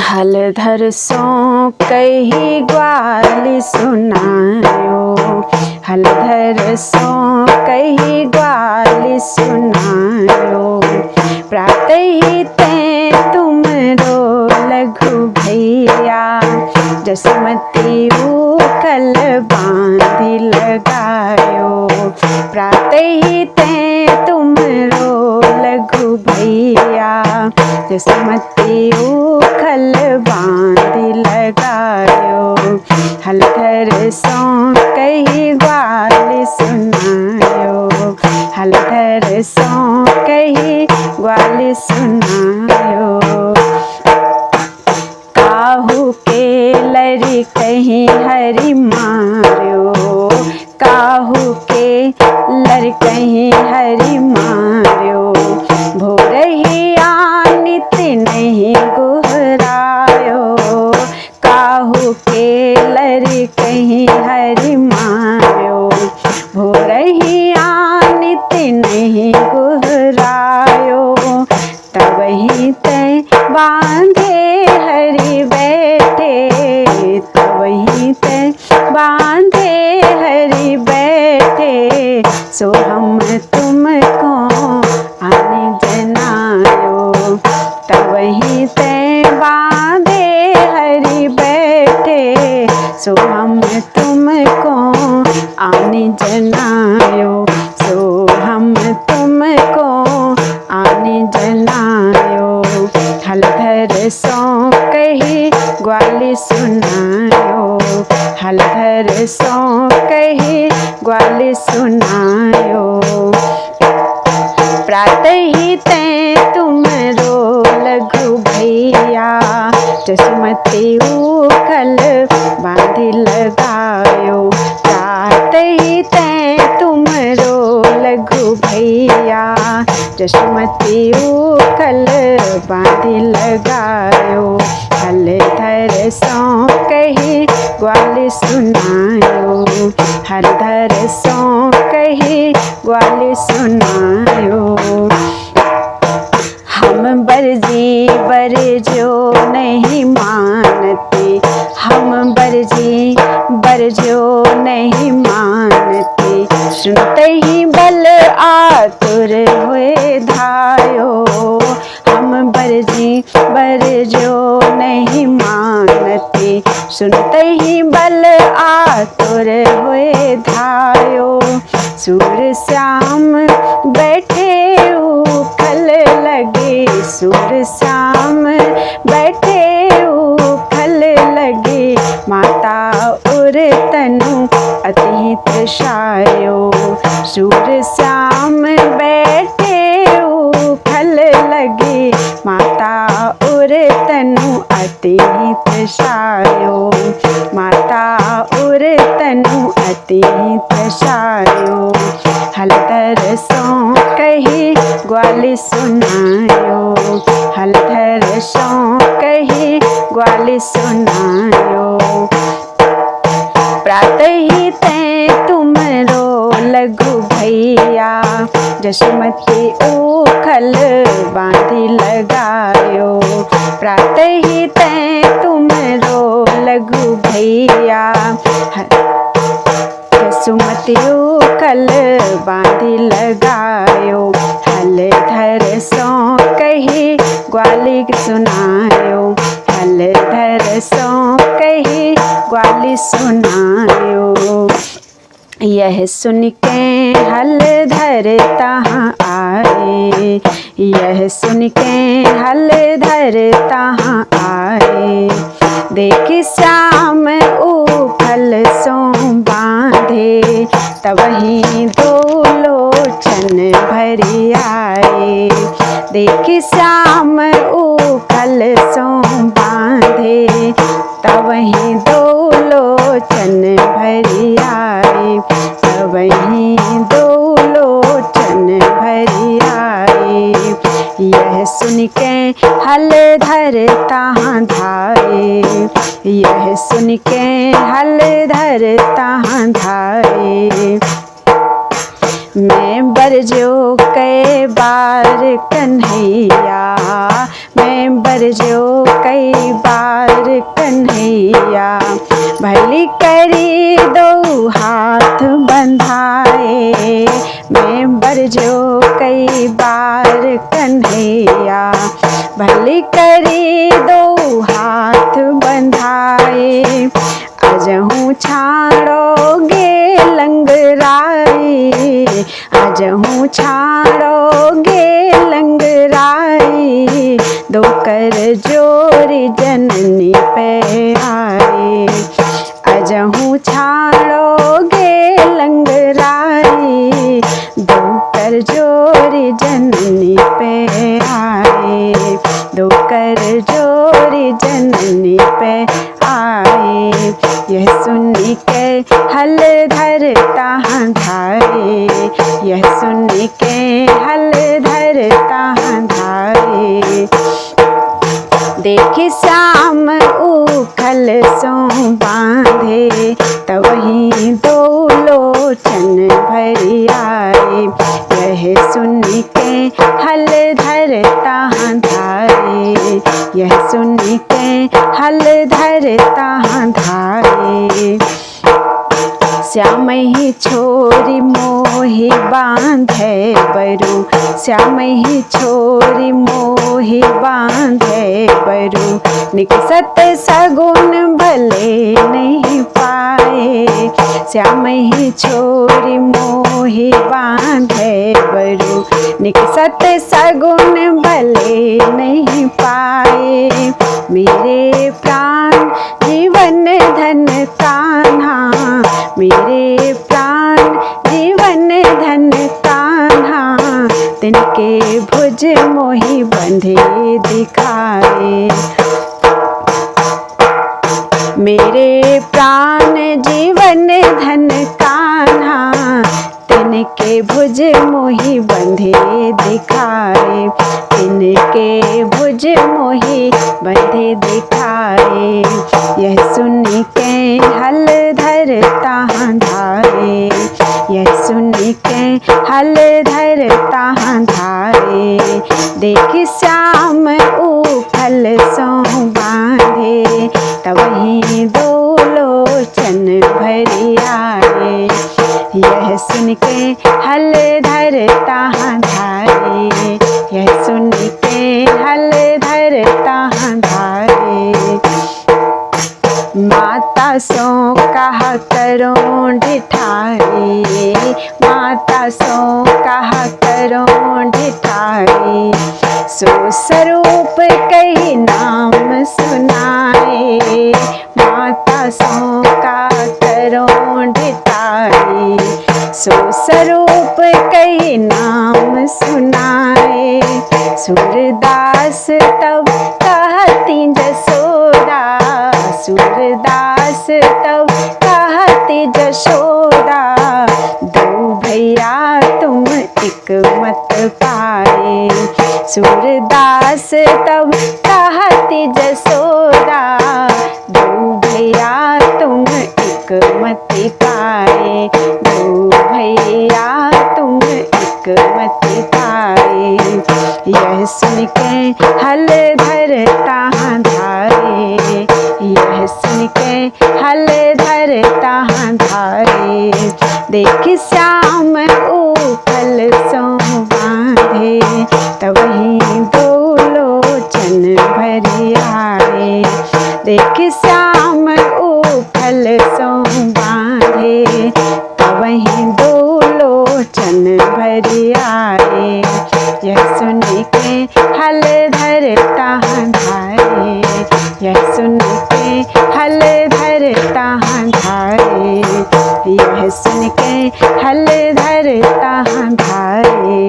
हलधर सो कही ग्वाली सुनायो, हलधर सो कही ग्वाली सुनायो। प्रातः ही ते तुमरो लघु भैया, जसमती उखल बांधी लगायो। प्रातः ही ते तुमरो लघु भैया, जसमती उखल बांधी लगायो। हलधर सो कही ग्वाली सुनायो, हलधर सो कही ग्वाली सुनायो। काहू के लरी कहीं हरि मार्यो, काहू के लरी कहीं हरि मार्यो। भोरहिया नित नहीं गुहरायो, काहू के लरी कहीं हरि मार्यो। भोरहिया नित नहीं गुहरायो, तब ही ते बांधे हरि बैठे, तब ही ते बांधे हरि बैठे। सो हम तुमको आने जनायो, तब ही ते बांधे हरि बैठे। सो हम तुमको आने जनायो, सो हम तुमको आने जनायो। हलधर सो कही ग्वाली सुनायो, हलधर सो कही ग्वाली सुनायो। प्रातः ही ते तुमरो लघु भैया, जसमती उखल बांधी लगायो। प्रातः ही ते तुमरो लघु भैया, जसमती उखल बांधी लगायो। हलधर सो कही ग्वाली सुनायो, हलधर सो कही ग्वाली सुनायो। हम बरजी बरजो नहीं मानती, हम बरजी बरजो नहीं मानती। सुनते ही बल आतुर हुए धायो, हम बरजी बरजो नहीं मानती। सुनते ही बल आतुर हुए धायो। सूर श्याम बैठे उखल लगे, सूर श्याम बैठे उखल लगे। माता उर तनु अति तृषायो, सूर श्याम बैठे उखल लगे। माता उर तनु अति तृषायो, माता उर तनु अति तृषायो। हलधर सो कही ग्वाली सुनायो, हलधर सो कही ग्वाली सुनायो। प्रातः ही ते तुमरो लघु भैया, जसमती उखल बांधी लगायो। प्रातः ही ते तुमरो लघु भैया, जसमती उखल बांधी लगायो। हलधर सो कही ग्वाली सुनायो, हलधर सो कही ग्वाली सुनायो। यह सुन के हलधर तहाँ आए, यह सुन के हलधर तहाँ आए। देख श्याम उखल सो बांधे, तब ही दो लोचन भरी आए। देख श्याम उखल सो बांधे, तब ही दो लोचन भरी आए। तब ही दो लोचन भरी आए। यह सुन के हलधर तहाँ धाए, यह सुन के हलधर तहाँ धाए। मैं बरजो कई बार कन्हैया, मैं बरजो कई बार कन्हैया। भली करी दो हाथ बंधाए, मैं बरजो कई बार कन्हैया। भली करी दो हाथ बंधाए, अजहूँ छाड़ोगे लंगराई, अजहूँ छाड़ोगे लंगराई। दो कर जोरी जननी पे आए, अजहूँ छाड़ोगे लंगराई। दो कर जोरी जननी पे आए, दो कर जोरी जननी पे आए। यह सुन के हल धरता धारे, यह सुन के हल धरता धारे। देखी श्याम उखल सो बांधे, तवहीं दो लोचन भरी आए। यह सुन के हल धरता धारे, यह सुन के हल धरता धारे। श्याम ही छोरी मोहि बांधे बरू, श्याम ही छोरी मोहि बांधे बरू। निकसत सगुन भले नहीं पाए, श्याम ही छोरी मोहि बांधे बरू। निकसत सगुन भले नहीं पाए, मेरे प्राण जीवन धन कान्हा, मेरे प्राण जीवन धन कान्हा। तिनके भुज मोहि बंधे दिखाए, मेरे प्राण जीवन धन कान्हा। तिनके भुज मोहि बंधे दिखाए, तिनके भुज मोहि बंधे दिखाए। यह सुन के हल धरता धारे, यह सुन के हल धरता धारे। देख श्याम उखल सो बांधे, तवहीं दो लोचन भरी आए। यह सुन के हल धरता धारे, यह सुन के हल धरता धारे। माता सो कहा करो ढिठाई, माता सो कहा करो ढिठाई। सो स्वरूप कही नाम सुनाए, माता सो का करो ढिठाई। सो स्वरूप कही नाम सुनाए। सूरदास तब कहती जसोदा, सूरदास तब कहती जशोदा। दो भैया तुम एक मत पाए, सूरदास तब कहती जसोदा। दो भैया तुम एक मत पाए, दो भैया तुम एक मत पाए। यह सुन के हल धरता धारे, यह सुन के हल धरता धारे। देख श्याम उखल सो बांधे, तवहीं दो लोचन भरी आए। देख श्याम उखल सो बांधे, तवहीं दो लोचन भरी आए। यह सुन के हल धरता धारे, यह सुन के हल धरता धारे। यह सुन के हल धरता धारे।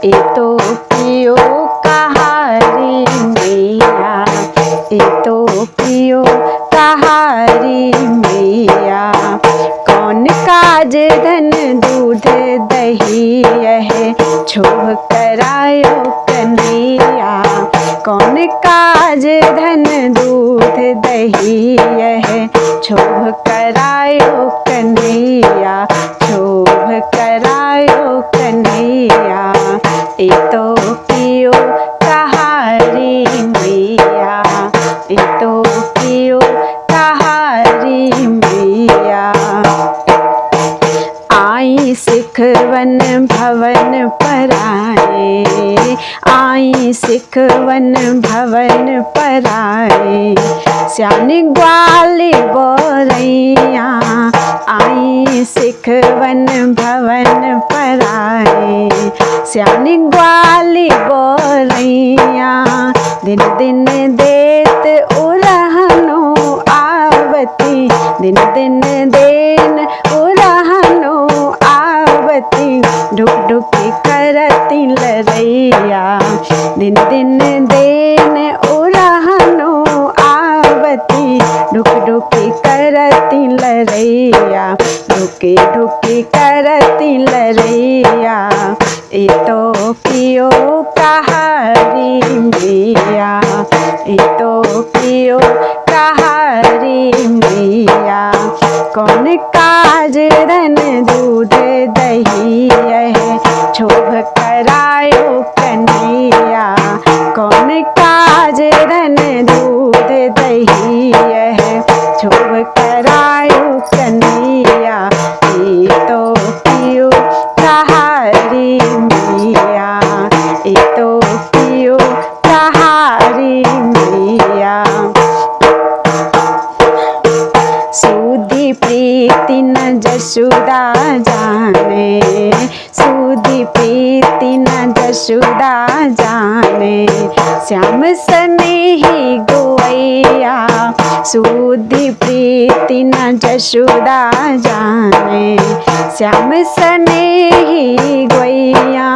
ए तो पियो कहारी मैया, ए तो पियो कहारी मैया। कौन काज धन दूध दही यह छोह करायो कन्हैया। कौन काज धन दूध दही यह छोह करायो कन्हैया, छोह करायो कन्हैया। ए तो पियो कहारी मैया। सिखवन भवन पराए, सियानी ग्वाली बोरैया आई सिखवन भवन पराए, सियानी ग्वाली बोरैया दिन दिन देत उरहनो आवती, दिन दिन देन उरहनो आवती, ढुक ढुक करती लरैया, दिन दिन देन उरहनो आवती, ढुक ढुक करती लरैया, ढुकी ढुकी करती लरैया, ए तो पियो कहारी मैया, ए तो पियो कहारी मैया, कौन काज रन दूध दही है, छोभ करायो कन्हैया, कौन काज रन दूध दही है, छोभ करायो कन्हैया, ए तो पियो कहारी मैया, ए तो पियो कहारी मैया, सूदी प्रीति न जसुदा जाने, सूदी प्रीति न जसुदा जाने, श्याम स्नेही गोवैया, सूदी प्रीति न जसुदा जाने, श्याम स्नेही गोवैया,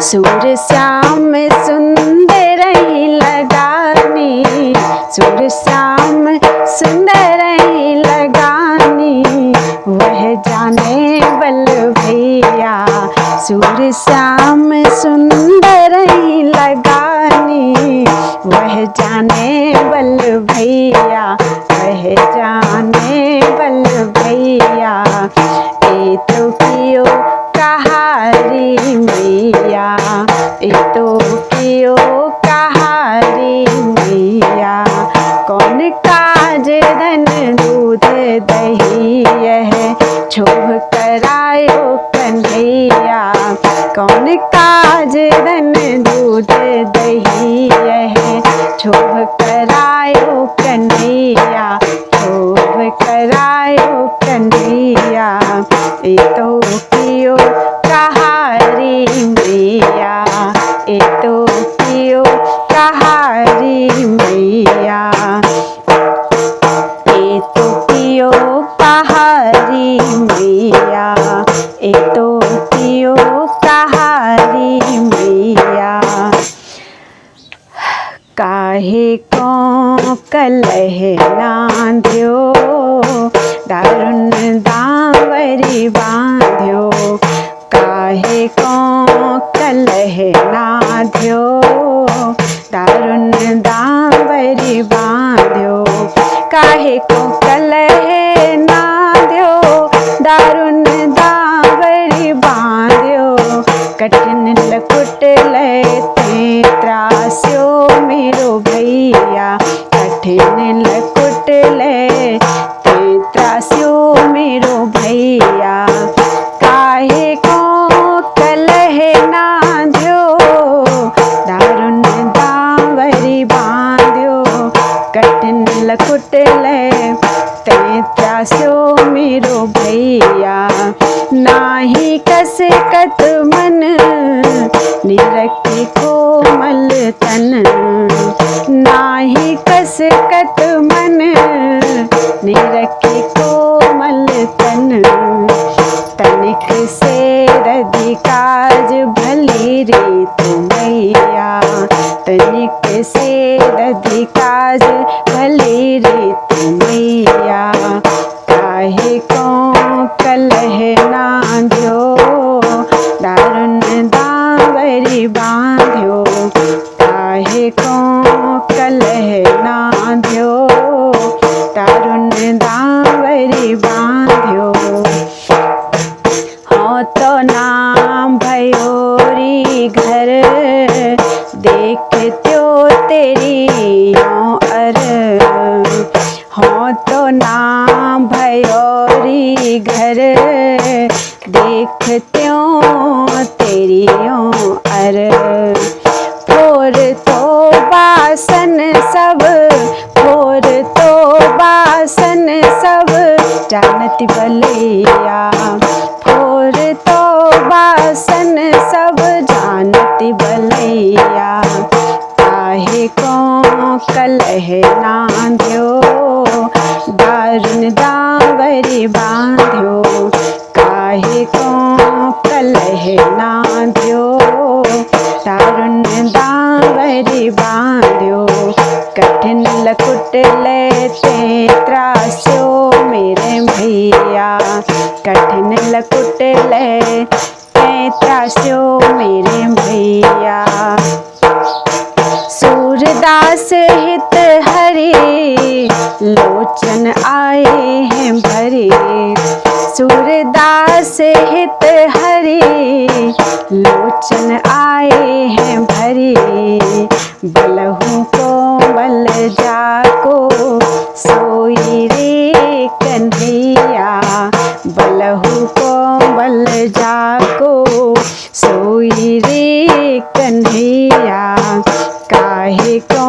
सूर श्याम सुंदर ही लगानी, सूर श्याम सुंदर ही लगानी, वह जाने बल भैया, सूर श्याम सुंदर ही लगानी, वह जाने बल भैया, वह जाने बल भैया, ए तो पियो कहारी मैया, ए तो पियो कहारी मैया, कौन काज धन दूध दही है, छोभ करायो कन्हैया, कौन काज धन दूध दही है, छोभ करायो कन्हैया, छोभ करायो कन्हैया, ए तो पियो कहारी मैया, ए तो पियो कहारी मैया, ए तो पियो कहारी मैया, ए तो पियो कहारी मैया, काहे को कलह नांध्यो, दारुण दावरी बांध्यो, काहे को कलह नांध्यो, दारुण दावरी बांध्यो, काहे को कलह नांध्यो, दारुण दावरी बांध्यो, कठिन लकुट लेते त्रास्यो मेरो भैया, कठिन लकुट लेते त्रास्यो मेरो भैया, काहे को कलह नांध्यो, दारुण दावरी बांध्यो, कठिन लकुट लेते त्रास्यो मेरो भैया, नाही कस कत मन निरखी कोमल तन, नाही कस कत मन निरखी कोमल तन, तनिक से रधि काज भली रे मैया, तनिक से रधि काज भली रे मैया, काहे को कलह नांध्यो, दारुण दावरी बांध्यो, काहे को कलह नांध्यो, दारुण दावरी बांध्यो, हो तो नाम भयोरी घर, देखत्यो तेरी अर, हो तो नाम भयोरी घर, देखत्यो तेरी अर, नांध्यो, दारुन दावरी बांध्यो, काहे को कलह नांध्यो, दारुन दावरी बांध्यो, कठिन लकुट लेते त्रास्यो मेरे भैया, कठिन लकुट लेते त्रास्यो मेरे भैया। सूरदास हित हरि लोचन आए हैं भरे, सूरदास हित हरि लोचन आए हैं भरे, बलहु को बल जाको सोई रे कन्हैया, बलहु को बल जाको सोई रे कन्हैया, काहे को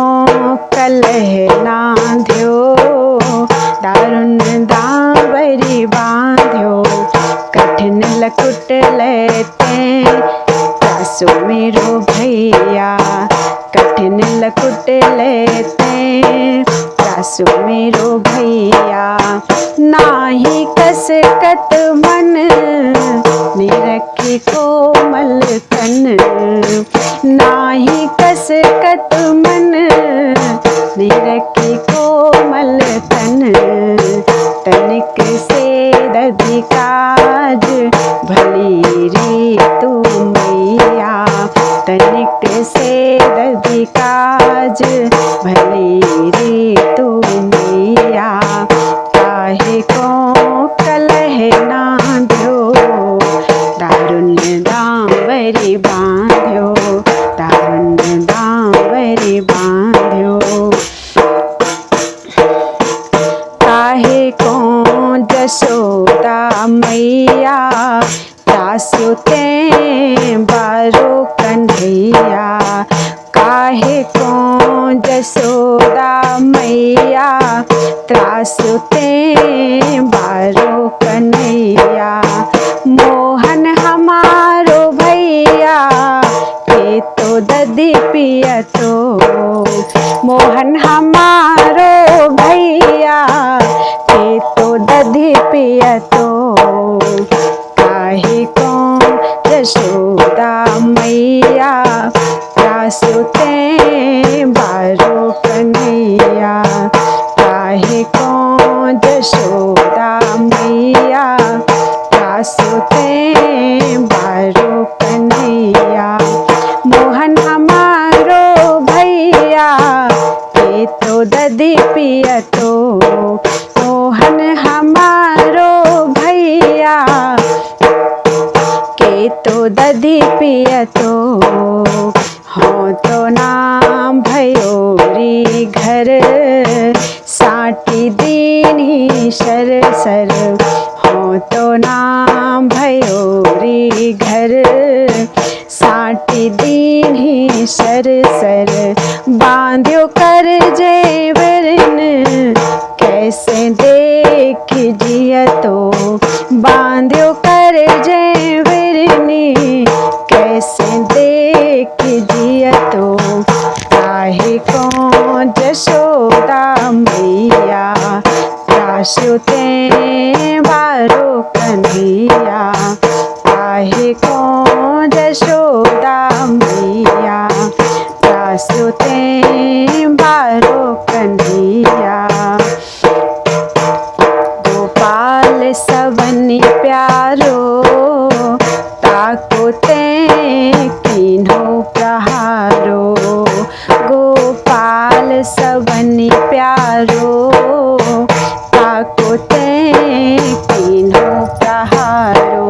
कलह नांध्यो, दारुन दावरी बांध्यो, कठिन लकुट लेते त्रासो मेरो भैया, कठिन लकुट लेते त्रासो मेरो भैया। नाही कसकत मन निरखी कोमल तन, नाही कसकत मन निरखी कोमल तन, तनिक से दधि काज भली रे तू मैया, तनिक से दधि काज भली रे तू मैया, काहे को कलह नांध्यो, दारुन दावरी बांध्यो, दारुन दावरी बांध्यो, काहे को जसोदा मैया त्रास्यो ते बारो कन्हैया, काहे को जसोदा मैया त्रास्यो ते बारो कन्हैया, मोहन हमारो भैया के तो दधी पिया तो, मोहन हमारो भैया के तो दधी पिया तो, काहे को जसोदा मैया त्रास्यो ते बारो कन्हैया, काहे को जसोदा मैया त्रास्यो ते बारो कन्हैया, मोहन हमारो भैया के तो दधी पिया तो, मोहन हमारो भैया के तो दधी पिया तो, हो तो नाम भयोरी घर साटी दीनी सर सर, हो तो नाम भयोरी घर साटी दीनी सर सर, बांध्यो कर जेवरन कैसे देख जिया तो, बांध्यो कर जेवरनी कैसे देख जिया तो, काहे को जसोदा मैया त्रास्यो ते बारो कन्हैया, काहे को जसोदा मैया त्रास्यो ते बारो कन्हैया। गोपाल सबनि प्यारो ताको ते कीन्हो प्रहारो, गोपाल सबनि प्यारो ताको ते कीन्हो प्रहारो,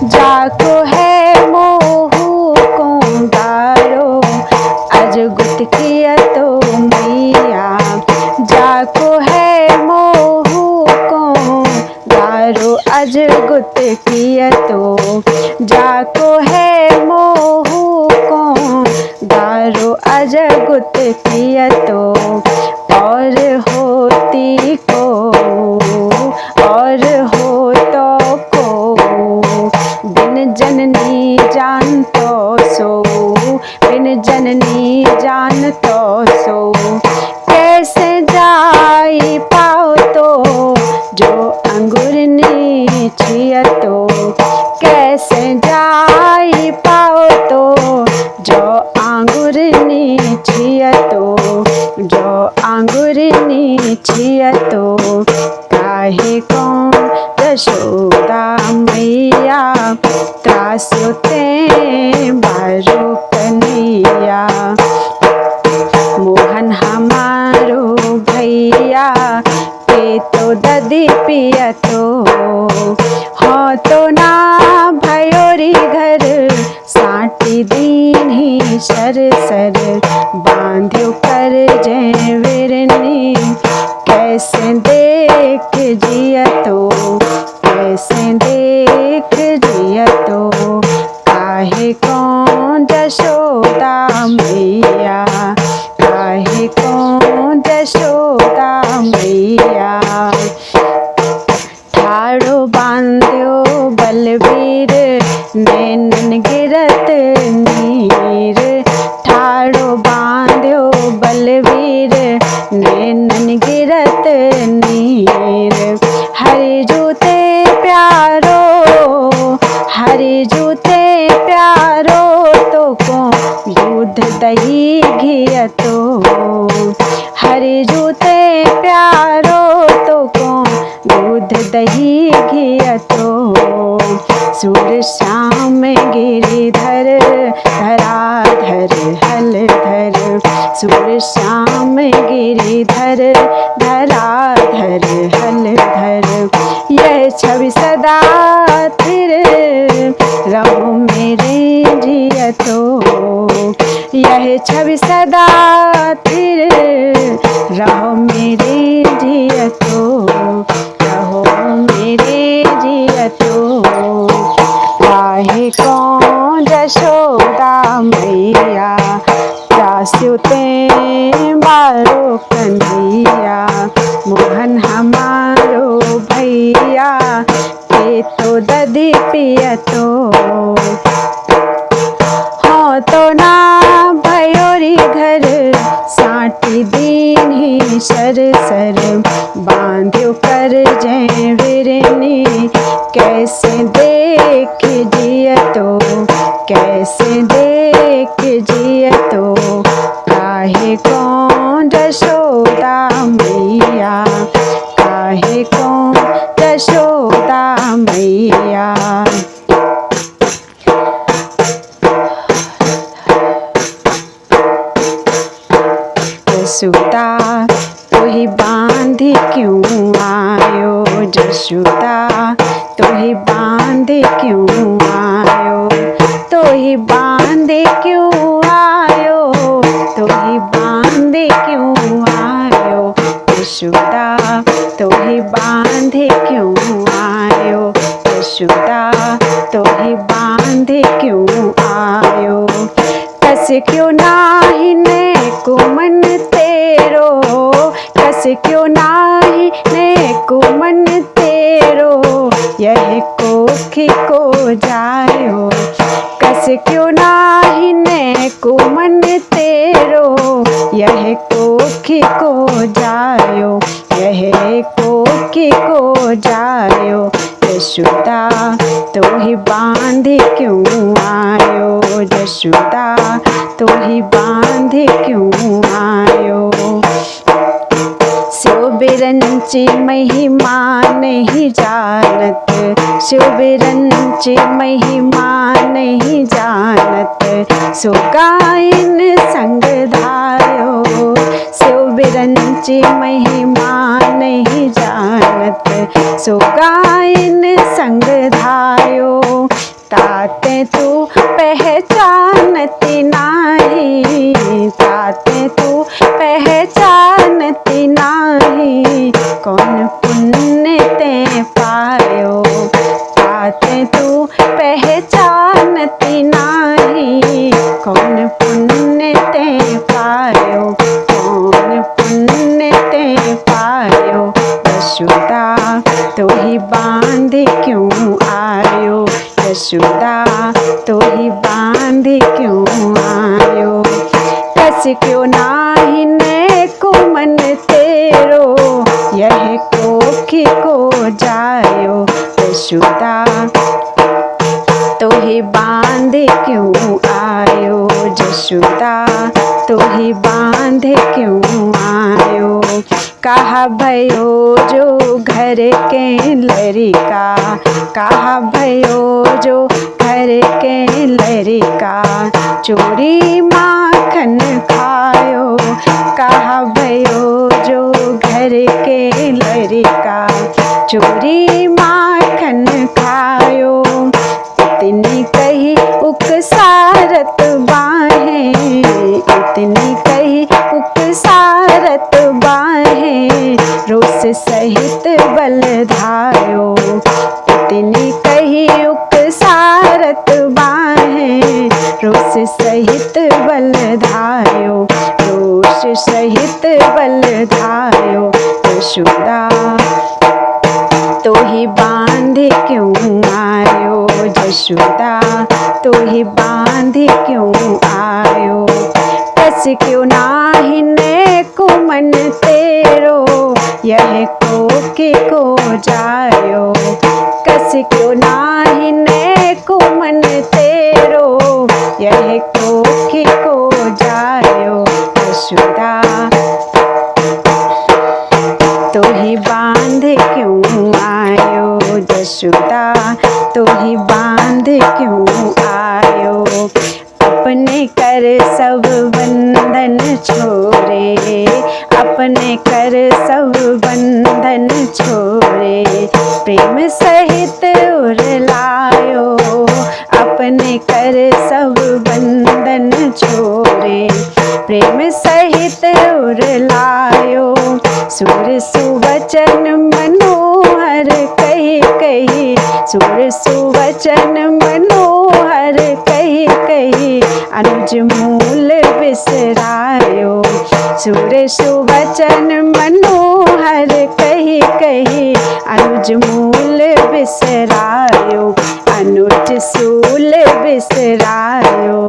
जाको है मोहू को गारो अजगुत किया तो मैया, जाको है मोहू को गारो अजगुत किया तो, जाको है मोहू को गारो अजगुत किया तो, और होती को और हो तो को बिन जननी जान तो सो, बिन जननी जान तो सो, कैसे छियतो, जो आंगुरनी छियतो, काहे कौन यशोदा मैया, त्रास्यो ते बारो कन्हैया। मोहन हमारो भैया, पे तो दधी पियतो, हो तो ना भयोरी घर, साटी दीन ही सर सर, बांध्यो कर जय वीरनी, कैसे देख जियतो, कैसे देख जियतो, काहे कौन यशोदा मैया, काहे कौन यशोदा मैया। ठाड़ो बांध्यो बलबीर, नैनन गिरत नीर, ठाड़ो बांध्यो बलबीर, नैनन गिरत नीर। हरि जूते प्यारो, हरि जूते प्यारो, तो को दूध दही घियतो, हरि जूते प्यारो, तो को दूध दही घियतो। सूर श्याम गिरिधर, धराधर हलधर, सूर श्याम गिरिधर, धराधर हलधर। यह छवि सदा स्थिर रहो मेरे जियतो, यह छवि सदा स्थिर रहो मेरे जियतो, रहो मेरे जियतो। काहे कौन यशोदा मैया, त्रास्यो ते बारो कन्हैया। मोहन हमारो भैया, पे तो दधी पियतो, हो तो ना भयोरी घर, साटी दीन ही सर सर, बांध्यो कर जय वीरनी, कैसे देख जियतो, कैसे देख जियतो, काहे कौन यशोदा मैया, काहे कौन यशोदा मैया। यशोदा तोहि बांधे क्यों आयो, यशोदा तोहि बांधे क्यों आयो, तोहि बांधे क्यों आयो, तोहि बांधे क्यों आयो। यशोदा तोहि बांधे क्यों आयो, यशोदा तोहि बांधे क्यों आयो। कस क्यों नाही ने को मन तेरो, कस क्यों नाही ने को मन तेरो, यह कोखी को जायो। कस क्यों नाही ने को मन तेरो, यह कोखी को जायो, यह कोखी को जायो। यशोदा तोहि बांधे क्यों आयो, यशोदा तोहि बांधे क्यों आयो। शिव बिरंची महिमा नहीं जानत, शिव बिरंची महिमा नहीं जानत, सो गायन संग धायो। शिव बिरंची महिमा नहीं जानत, सो गायन संग धायो। ताते तू पहचानती नाही, ताते तू पहचानती नाही, कौन पुण्य ते पायो। ताते तू पहचानती नाही, कौन पुण्य ते पायो, कौन पुण्य ते पायो। यशोदा तोहि बांधे क्यों आयो, यशोदा तोहि बांधे क्यों आयो। कस क्यों नाही ने को मन तेरो, यह कोखी को जायो। यशोदा तोहि बांधे क्यों आयो, यशोदा तोहि ही बांधे क्यों आयो। कहा भयो जो घर के लड़का, कहा भयो जो घर के लड़का, चोरी माखन खायो। कहा भयो जो घर के लड़का, चोरी माखन खायो। इतनी कही उकसारत बाहें, इतनी कही उकसारत बाहें, रोस सहित बल धायो। इतनी कही उकसारत बाहें, रोस सहित बल धायो। रोष सहित बल धायो। यशोदा तो ही बांधे क्यों आयो। यशोदा तो ही बांधे क्यों आयो। कस क्यों नाहि ने कुमन तेरो, यह कोके को जायो। कस क्यों नाहि ने कुमन तेरो, यह कोके को जायो। यशोदा तो ही बांधे क्यों आयो। यशोदा तो ही बांधे क्यों आयो। अपने कर सब बंधन छोड़े, अपने कर सब बंधन छोड़े, प्रेम सहित उरलायो। अपने कर सब बंधन छोड़े, प्रेम सहित उरलायो। सुर सुवचन मनोहर कही कही, सुर सुवचन मनोहर कही कही, अनुज मूल बिसरायो। सुर सुवचन मनोहर कही कही, अनुज मूल बिसरायो। अनुज सूल बिसरायो।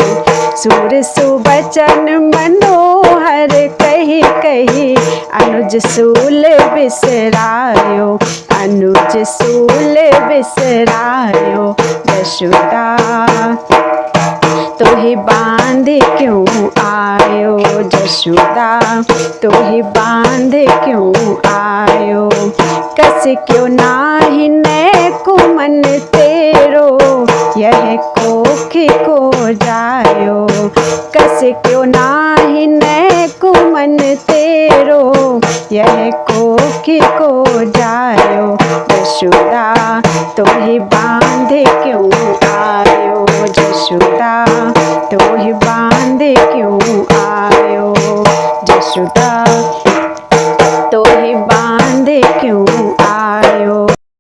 सुर सुवचन मनोहर कही कही, अनुज सूल बिसरायो। अनुज सूल बिसरायो। यशोदा तो ही बांधे क्यों आयो। यशोदा तो ही बांधे क्यों आयो। कस क्यों नाहि ने कुमन तेरो, यह कोखे को जायो। कस क्यों नाहि ने कुमन तेरो, यह कोखे को जायो। यशोदा तो ही बांधे क्यों आयो। यशोदा तो ही बांधे क्यों आयो। यशोदा